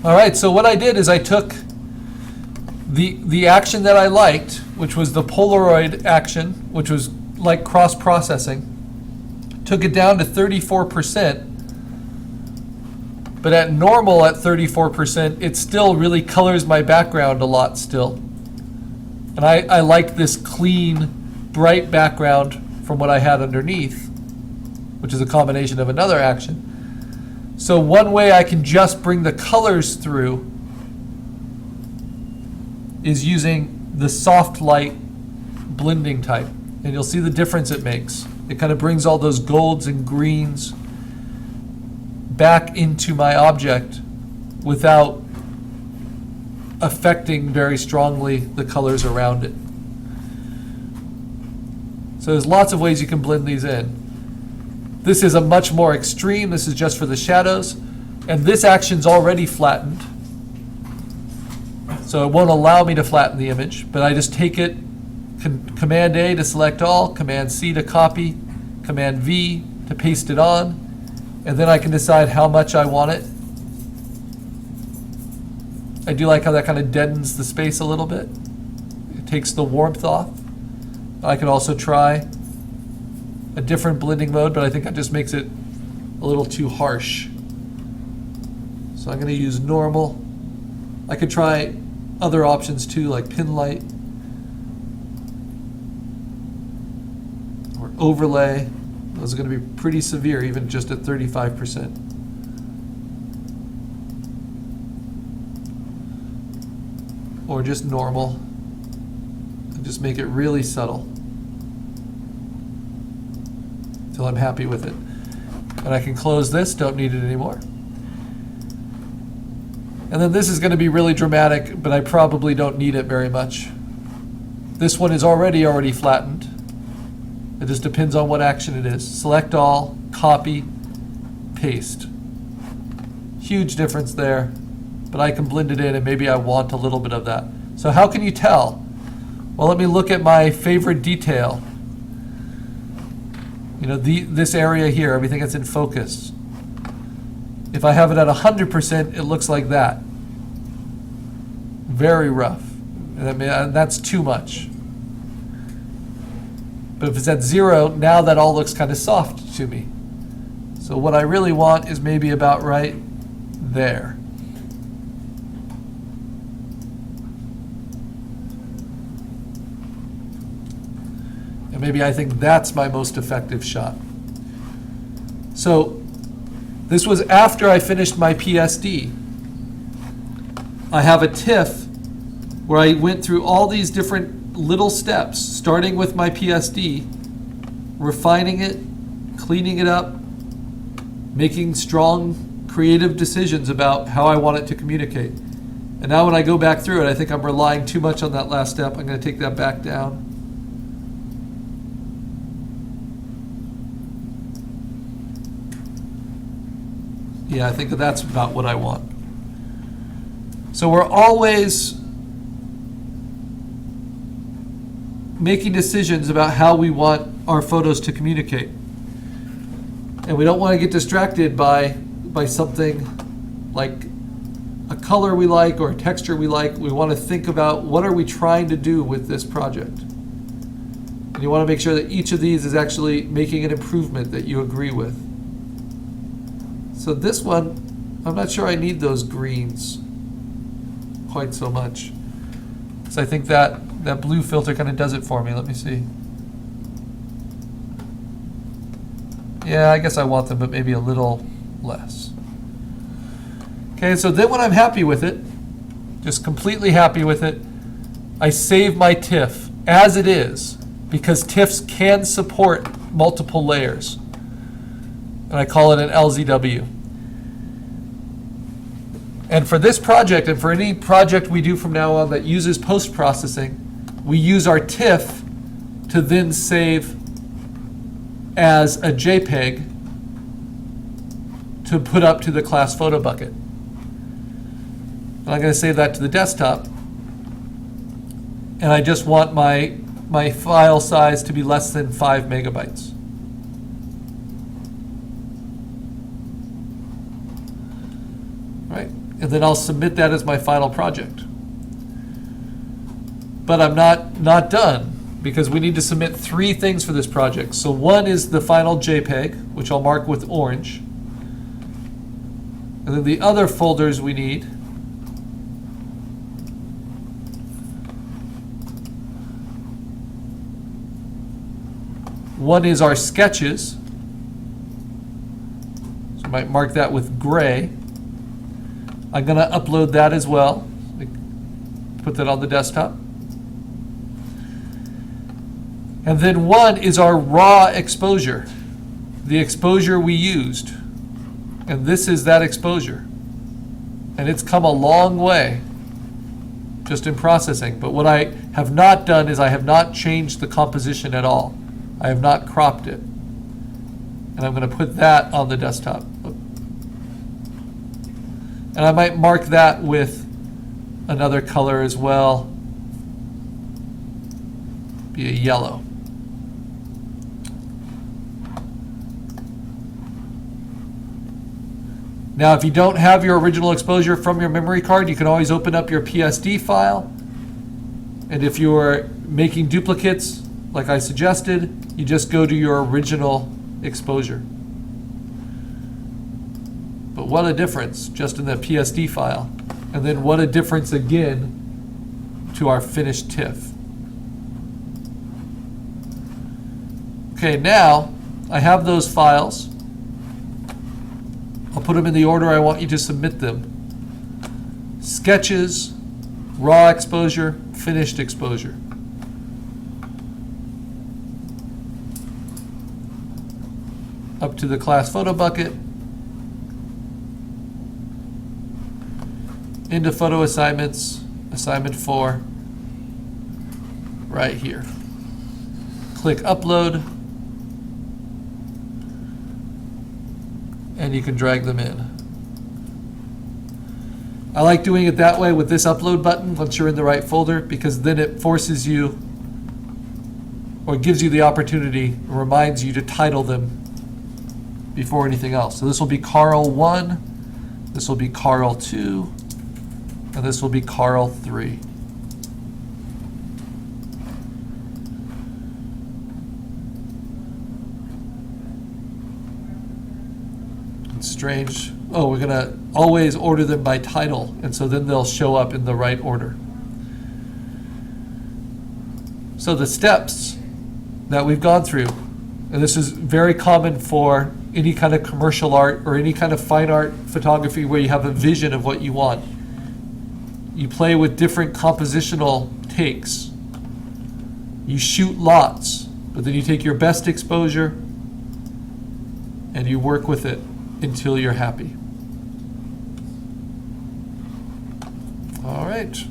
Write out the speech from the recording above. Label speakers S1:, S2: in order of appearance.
S1: All right, so what I did is I took the action that I liked, which was the Polaroid action, which was like cross-processing, took it down to 34%, but at normal at 34%, it still really colors my background a lot still. And I like this clean, bright background from what I had underneath, which is a combination of another action. So one way I can just bring the colors through is using the soft light blending type. And you'll see the difference it makes. It kind of brings all those golds and greens back into my object without affecting very strongly the colors around it. So there's lots of ways you can blend these in. This is a much more extreme. This is just for the shadows. And this action's already flattened. So it won't allow me to flatten the image, but I just take it, Command A to select all, Command C to copy, Command V to paste it on, and then I can decide how much I want it. I do like how that kind of deadens the space a little bit. It takes the warmth off. I could also try a different blending mode, but I think that just makes it a little too harsh. So I'm going to use normal. I could try other options too, like pin light or overlay. Those are going to be pretty severe, even just at 35%. Or just normal, and just make it really subtle until I'm happy with it. And I can close this, don't need it anymore. And then this is going to be really dramatic, but I probably don't need it very much. This one is already flattened. It just depends on what action it is. Select all, copy, paste. Huge difference there, but I can blend it in and maybe I want a little bit of that. So how can you tell? Well, let me look at my favorite detail. You know, this area here, everything that's in focus. If I have it at 100%, it looks like that. Very rough. And that's too much. But if it's at 0, now that all looks kind of soft to me. So what I really want is maybe about right there. And maybe I think that's my most effective shot. So this was after I finished my PSD. I have a TIFF where I went through all these different little steps, starting with my PSD, refining it, cleaning it up, making strong creative decisions about how I want it to communicate. And now when I go back through it, I think I'm relying too much on that last step. I'm going to take that back down. Yeah, I think that's about what I want. So we're always making decisions about how we want our photos to communicate. And we don't want to get distracted by something like a color we like or a texture we like. We want to think about what are we trying to do with this project. And you want to make sure that each of these is actually making an improvement that you agree with. So this one, I'm not sure I need those greens quite so much. So I think that blue filter kind of does it for me. Let me see. Yeah, I guess I want them, but maybe a little less. Okay, so then when I'm happy with it, just completely happy with it, I save my TIFF as it is, because TIFFs can support multiple layers. And I call it an LZW. And for this project, and for any project we do from now on that uses post-processing, we use our TIFF to then save as a JPEG to put up to the class photo bucket. And I'm going to save that to the desktop. And I just want my file size to be less than 5 megabytes. Right? and then I'll submit that as my final project. But I'm not done, because we need to submit 3 things for this project. So one is the final JPEG, which I'll mark with orange. And then the other folders we need one is our sketches. So I might mark that with gray. I'm going to upload that as well. Put that on the desktop. And then one is our raw exposure, the exposure we used. And this is that exposure. And it's come a long way just in processing. But what I have not done is I have not changed the composition at all. I have not cropped it. And I'm going to put that on the desktop. And I might mark that with another color as well. Be a yellow. Now, if you don't have your original exposure from your memory card, you can always open up your PSD file. And if you're making duplicates, like I suggested, you just go to your original exposure. But what a difference just in the PSD file. And then what a difference again to our finished TIFF. Okay, now I have those files. I'll put them in the order I want you to submit them. Sketches, raw exposure, finished exposure. Up to the class photo bucket. Into photo assignments, assignment 4, right here. Click upload. And you can drag them in. I like doing it that way with this upload button once you're in the right folder, because then it forces you, or gives you the opportunity, reminds you to title them before anything else. So this will be Carl 1, this will be Carl 2, and this will be Carl 3. Strange. Oh, we're going to always order them by title, and so then they'll show up in the right order. So the steps that we've gone through, and this is very common for any kind of commercial art or any kind of fine art photography where you have a vision of what you want. You play with different compositional takes. You shoot lots, but then you take your best exposure and you work with it until you're happy. All right.